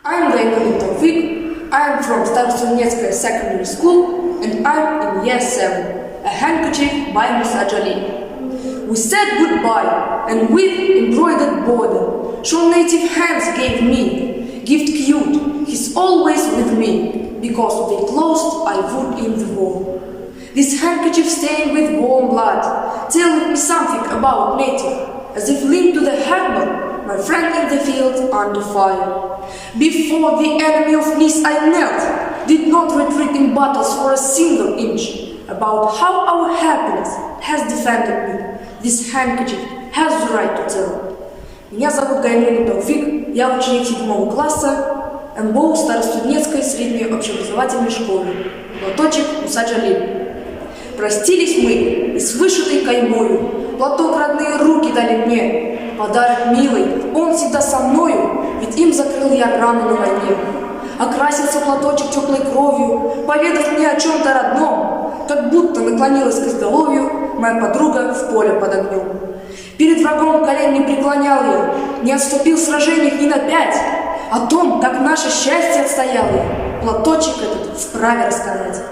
I'm Gainurin Taufik. I'm from Starostinetskaya Secondary School and I'm in year 7. A handkerchief by Musa Jalil. We said goodbye and with embroidered border, Sean native hands gave me. Gift cute, he's always with me, because they closed I would in the war. This handkerchief stained with warm blood, telling me something about native, as if linked to the harbor, my friend in the field under fire. Before the enemy of Nice I knelt, did not retreat in battles for a single inch. About how our happiness has defended me, this handkerchief has the right to tell. Меня зовут Гайнурин Тауфик, я ученик 7 класса МБО Старостуднецкой средней общеобразовательной школы. Платочек Муса Джалиль. Простились мы и с вышитой каймою, платок родные руки дали мне. Подарок милый, он всегда со мною, ведь им закрыл я рану на войне. Окрасился платочек теплой кровью, поведав мне о чем-то родном, как будто наклонилась к изголовью моя подруга в поле под огнем. Перед врагом колен не преклонял я, не отступил в сражениях ни на 5, о том, как наше счастье отстоял я, платочек этот вправе рассказать.